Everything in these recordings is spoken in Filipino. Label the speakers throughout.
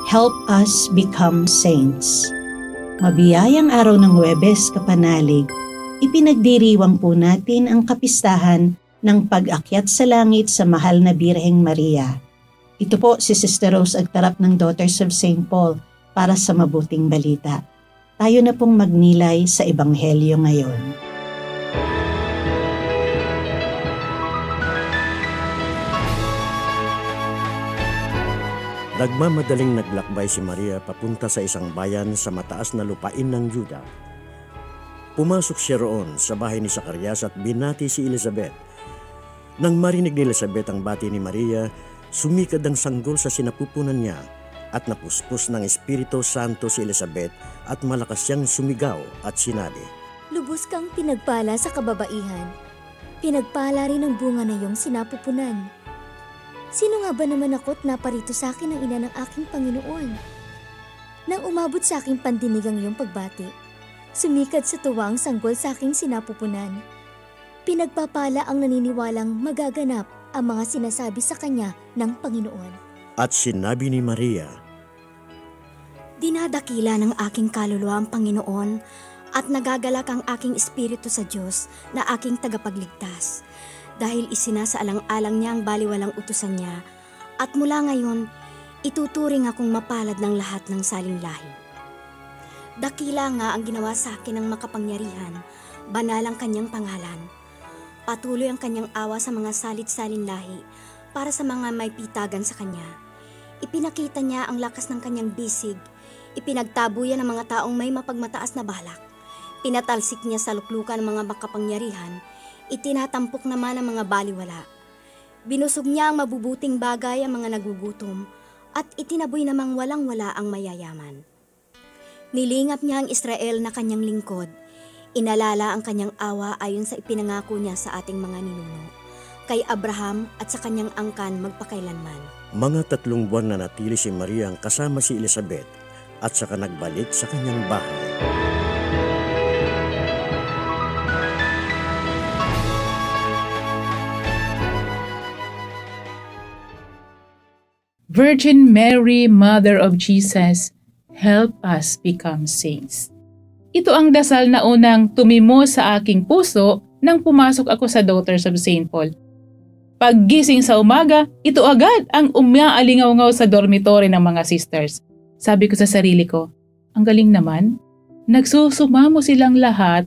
Speaker 1: Help us become saints. Mabiyayang araw ng Huwebes, kapanalig, ipinagdiriwang po natin ang kapistahan ng pag-akyat sa langit sa mahal na Birheng Maria. Ito po si Sister Rose Agtarap ng Daughters of St. Paul para sa mabuting balita. Tayo na pong magnilay sa Ebanghelyo ngayon.
Speaker 2: Nagmamadaling naglakbay si Maria papunta sa isang bayan sa mataas na lupain ng Juda. Pumasok siya roon sa bahay ni Zacarias at binati si Elizabeth. Nang marinig ni Elizabeth ang bati ni Maria, sumikad ang sanggol sa sinapupunan niya at napuspos ng Espiritu Santo si Elizabeth at malakas siyang sumigaw at sinabi,
Speaker 3: "Lubos kang pinagpala sa kababaihan. Pinagpala rin ang bunga na iyong sinapupunan. Sino nga ba naman ako't naparito sa akin ang ina ng aking Panginoon? Nang umabot sa aking pandinig ang iyong pagbati, sumikad sa tuwa ang sanggol sa aking sinapupunan. Pinagpapala ang naniniwalang magaganap ang mga sinasabi sa kanya ng Panginoon."
Speaker 2: At sinabi ni Maria,
Speaker 3: "Dinadakila ng aking kaluluwa ang Panginoon at nagagalak ang aking espiritu sa Diyos na aking tagapagligtas. Dahil isinasaalang-alang niya ang baliwalang utusan niya, at mula ngayon, ituturing akong mapalad ng lahat ng saling lahi. Dakila nga ang ginawa sa akin ng makapangyarihan, banal ang kanyang pangalan. Patuloy ang kanyang awa sa mga salit-salin lahi para sa mga may pitagan sa kanya. Ipinakita niya ang lakas ng kanyang bisig, ipinagtabuyan ng mga taong may mapagmataas na balak. Pinatalsik niya sa luklukan ng mga makapangyarihan, itinatampok naman ang mga baliwala. Binusog niya ang mabubuting bagay ang mga nagugutom at itinaboy namang walang-wala ang mayayaman. Nilingap niya ang Israel na kanyang lingkod. Inalala ang kanyang awa ayon sa ipinangako niya sa ating mga ninuno, kay Abraham at sa kanyang angkan magpakailanman."
Speaker 2: Mga 3 buwan na natili si Maria kasama si Elizabeth at saka nagbalik sa kanyang bahay.
Speaker 4: Virgin Mary, Mother of Jesus, help us become saints. Ito ang dasal na unang tumimo sa aking puso nang pumasok ako sa Daughters of St. Paul. Paggising sa umaga, ito agad ang umaalingaw-ngaw sa dormitory ng mga sisters. Sabi ko sa sarili ko, ang galing naman, nagsusumamo silang lahat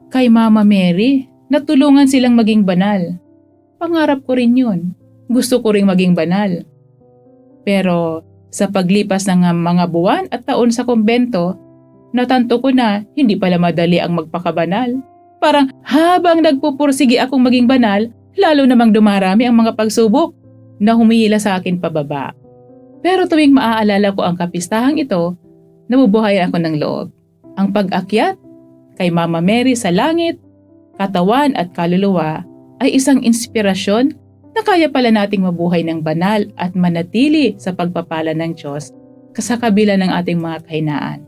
Speaker 4: kay Mama Mary na tulungan silang maging banal. Pangarap ko rin yun. Gusto ko ring maging banal. Pero sa paglipas ng mga buwan at taon sa kumbento, natanto ko na hindi pala madali ang magpakabanal. Parang habang nagpupursige akong maging banal, lalo namang dumarami ang mga pagsubok na humihila sa akin pababa. Pero tuwing maaalala ko ang kapistahang ito, nabubuhayan ako ng loob. Ang pag-akyat kay Mama Mary sa langit, katawan at kaluluwa ay isang inspirasyon na kaya pala nating mabuhay ng banal at manatili sa pagpapala ng Diyos sa kabila ng ating mga kahinaan.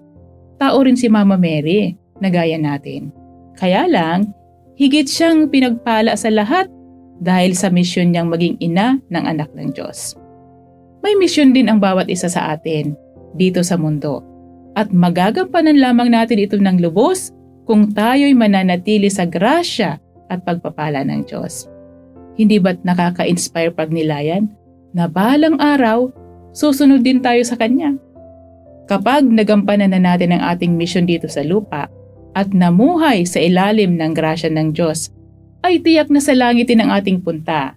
Speaker 4: Tao rin si Mama Mary na gaya natin. Kaya lang, higit siyang pinagpala sa lahat dahil sa misyon niyang maging ina ng anak ng Diyos. May misyon din ang bawat isa sa atin dito sa mundo at magagampanan lamang natin ito ng lubos kung tayo'y mananatili sa grasya at pagpapala ng Diyos. Hindi ba't nakaka-inspire pagnilayan na balang araw, susunod din tayo sa Kanya? Kapag nagampanan na natin ang ating misyon dito sa lupa at namuhay sa ilalim ng grasya ng Diyos, ay tiyak na sa langitin ang ating punta.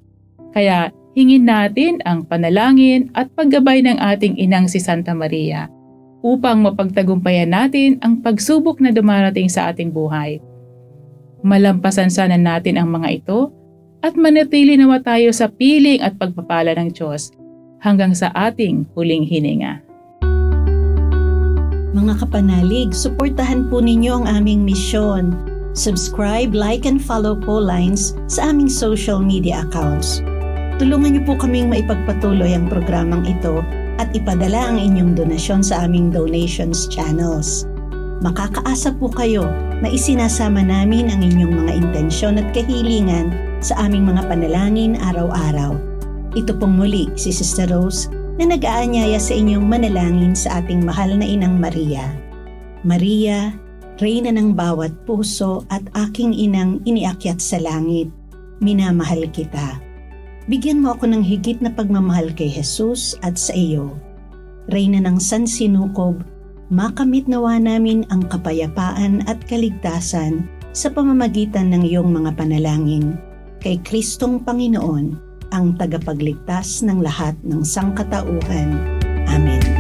Speaker 4: Kaya hingin natin ang panalangin at paggabay ng ating inang si Santa Maria upang mapagtagumpayan natin ang pagsubok na dumarating sa ating buhay. Malampasan sana natin ang mga ito at manatili nawa tayo sa piling at pagpapala ng Diyos hanggang sa ating huling hininga.
Speaker 1: Mga kapanalig, suportahan po ninyo ang aming misyon. Subscribe, like, and follow po lines sa aming social media accounts. Tulungan niyo po kaming maipagpatuloy ang programang ito at ipadala ang inyong donasyon sa aming donations channels. Makakaasa po kayo na isinasama namin ang inyong mga intensyon at kahilingan sa aming mga panalangin araw-araw. Ito pong muli si Sister Rose na nag-aanyaya sa inyong manalangin sa ating mahal na Inang Maria. Maria, Reyna ng bawat puso at aking inang iniakyat sa langit, minamahal kita. Bigyan mo ako ng higit na pagmamahal kay Jesus at sa iyo. Reyna ng sansinukob, makamit nawa namin ang kapayapaan at kaligtasan sa pamamagitan ng iyong mga panalangin. Kay Kristong Panginoon, ang tagapagligtas ng lahat ng sangkatauhan. Amen.